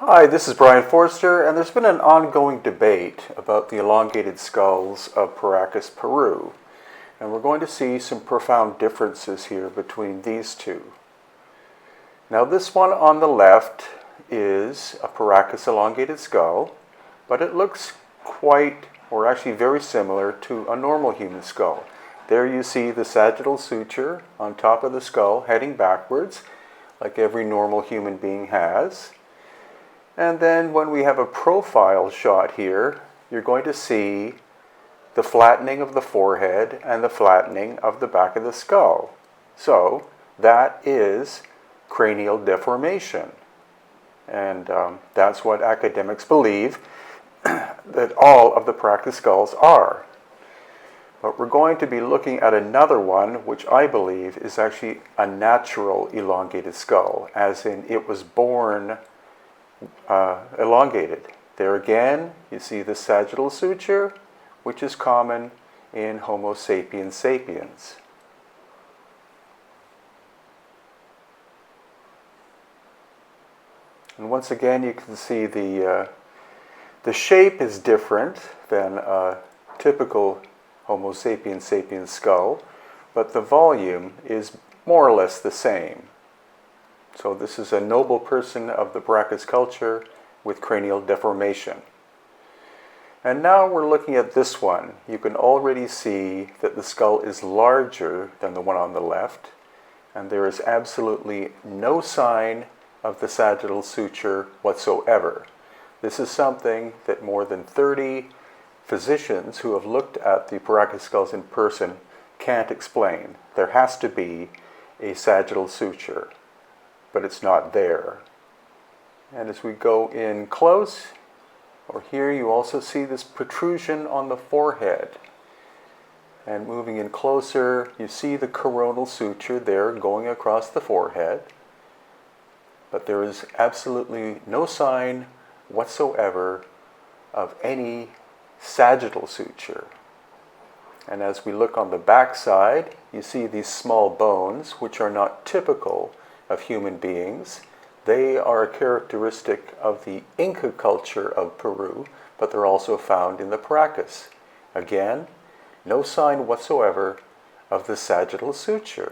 Hi, this is Brian Forster, and there's been an ongoing debate about the elongated skulls of Paracas, Peru. And we're going to see some profound differences here between these two. Now, this one on the left is a Paracas elongated skull, but it looks quite, or actually very similar to a normal human skull. There you see the sagittal suture on top of the skull heading backwards, like every normal human being has. And then when we have a profile shot here, you're going to see the flattening of the forehead and the flattening of the back of the skull. So that is cranial deformation. And that's what academics believe that all of the Paracas skulls are. But we're going to be looking at another one, which I believe is actually a natural elongated skull, as in it was born elongated. There again, you see the sagittal suture, which is common in Homo sapiens sapiens. And once again, you can see the shape is different than a typical Homo sapiens sapiens skull, but the volume is more or less the same. So this is a noble person of the Paracas culture with cranial deformation. And now we're looking at this one. You can already see that the skull is larger than the one on the left, and there is absolutely no sign of the sagittal suture whatsoever. This is something that more than 30 physicians who have looked at the Paracas skulls in person can't explain. There has to be a sagittal suture, but it's not there. And as we go in close, or here you also see this protrusion on the forehead. And moving in closer, you see the coronal suture there going across the forehead. But there is absolutely no sign whatsoever of any sagittal suture. And as we look on the back side, you see these small bones, which are not typical of human beings. They are a characteristic of the Inca culture of Peru, but they're also found in the Paracas. Again, no sign whatsoever of the sagittal suture.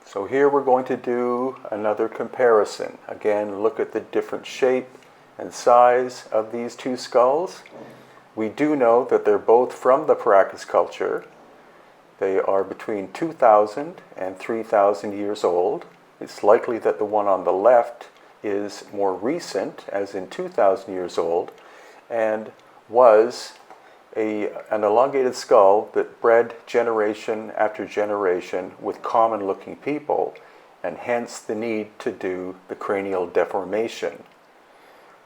So here we're going to do another comparison. Again, look at the different shape and size of these two skulls. We do know that they're both from the Paracas culture. They are between 2,000 and 3,000 years old. It's likely that the one on the left is more recent, as in 2,000 years old, and was an elongated skull that bred generation after generation with common-looking people, and hence the need to do the cranial deformation.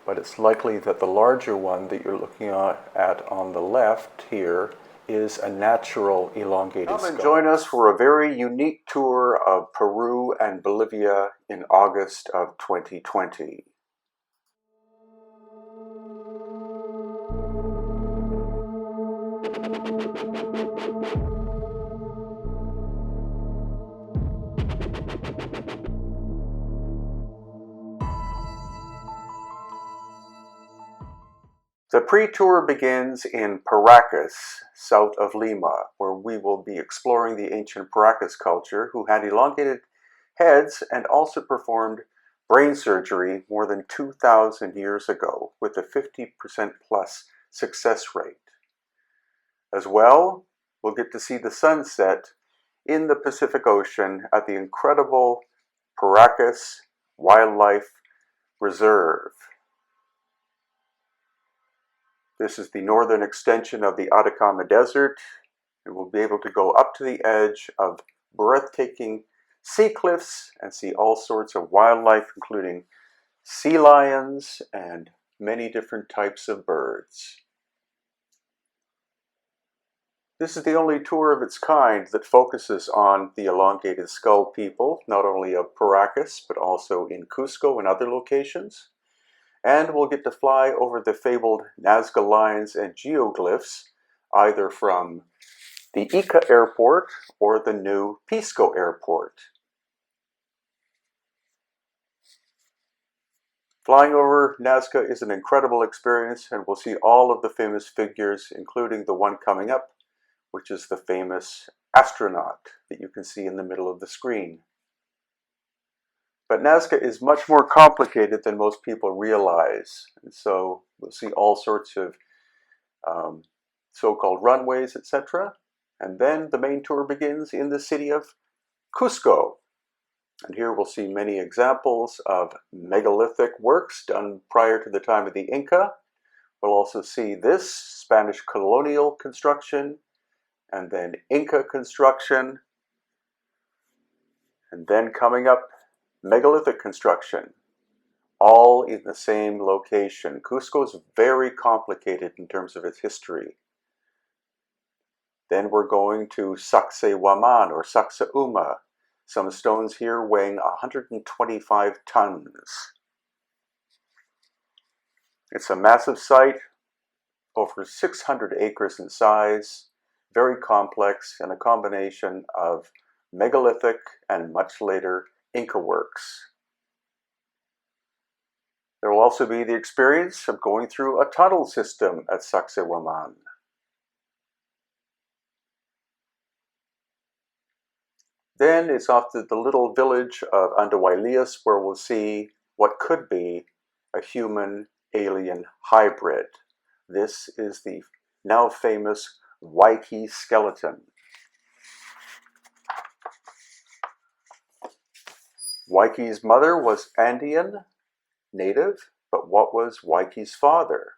But it's likely that the larger one that you're looking at on the left here is a natural elongated skull. Come and join us for a very unique tour of Peru and Bolivia in August of 2020. The pre-tour begins in Paracas, south of Lima, where we will be exploring the ancient Paracas culture, who had elongated heads and also performed brain surgery more than 2,000 years ago with a 50% plus success rate. As well, we'll get to see the sunset in the Pacific Ocean at the incredible Paracas Wildlife Reserve. This is the northern extension of the Atacama Desert. And we'll be able to go up to the edge of breathtaking sea cliffs and see all sorts of wildlife, including sea lions and many different types of birds. This is the only tour of its kind that focuses on the elongated skull people, not only of Paracas, but also in Cusco and other locations. And we'll get to fly over the fabled Nazca lines and geoglyphs, either from the Ica airport or the new Pisco airport. Flying over Nazca is an incredible experience, and we'll see all of the famous figures, including the one coming up, which is the famous astronaut that you can see in the middle of the screen. But Nazca is much more complicated than most people realize, and so we'll see all sorts of so-called runways, etc. And then the main tour begins in the city of Cusco. And here we'll see many examples of megalithic works done prior to the time of the Inca. We'll also see this Spanish colonial construction, and then Inca construction, and then coming up, megalithic construction, all in the same location. Cusco is very complicated in terms of its history. Then we're going to Sacsayhuaman or Sacsayhuma, some stones here weighing 125 tons. It's a massive site, over 600 acres in size, very complex, and a combination of megalithic and much later Inca works. There will also be the experience of going through a tunnel system at Sacsayhuaman. Then it's off to the little village of Andahuaylas, where we'll see what could be a human-alien hybrid. This is the now famous Waikiki skeleton. Waiki's mother was Andean native, but what was Waiki's father?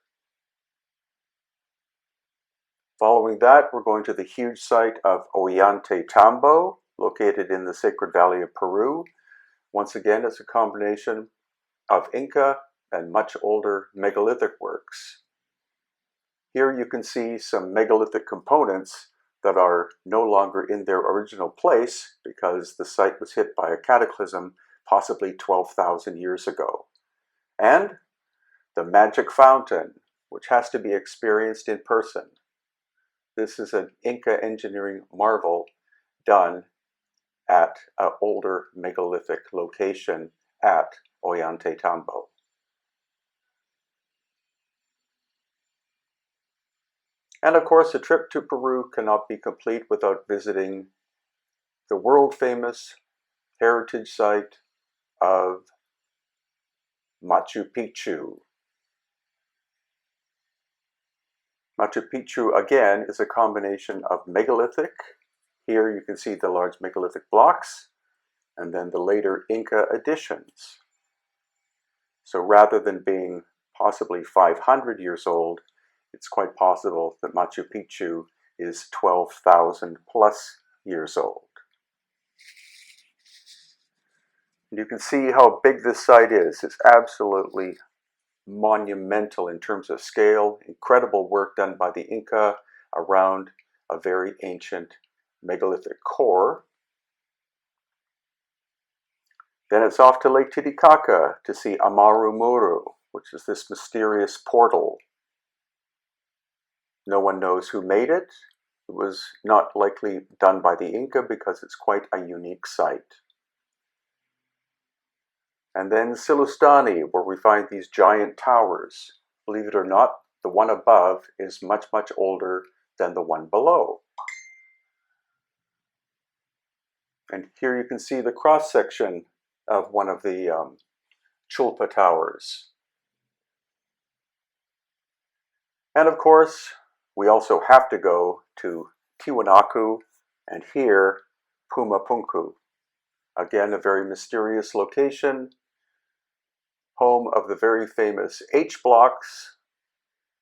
Following that, we're going to the huge site of Ollantaytambo, located in the Sacred Valley of Peru. Once again, it's a combination of Inca and much older megalithic works. Here you can see some megalithic components that are no longer in their original place because the site was hit by a cataclysm possibly 12,000 years ago. And the magic fountain, which has to be experienced in person. This is an Inca engineering marvel done at an older megalithic location at Ollantaytambo. And of course, a trip to Peru cannot be complete without visiting the world-famous heritage site of Machu Picchu. Machu Picchu, again, is a combination of megalithic. Here you can see the large megalithic blocks, and then the later Inca additions. So rather than being possibly 500 years old, it's quite possible that Machu Picchu is 12,000 plus years old. And you can see how big this site is. It's absolutely monumental in terms of scale. Incredible work done by the Inca around a very ancient megalithic core. Then it's off to Lake Titicaca to see Amaru Muru, which is this mysterious portal. No one knows who made it. It was not likely done by the Inca because it's quite a unique site. And then Silustani, where we find these giant towers. Believe it or not, the one above is much, much older than the one below. And here you can see the cross-section of one of the Chulpa towers. And of course, we also have to go to Tiwanaku and here Pumapunku. Again, a very mysterious location, home of the very famous H blocks,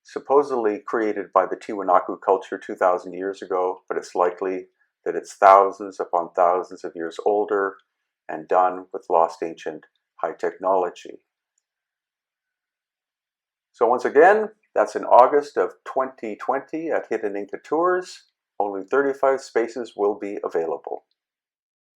supposedly created by the Tiwanaku culture 2,000 years ago, but it's likely that it's thousands upon thousands of years older and done with lost ancient high technology. So once again, that's in August of 2020 at Hidden Inca Tours. Only 35 spaces will be available.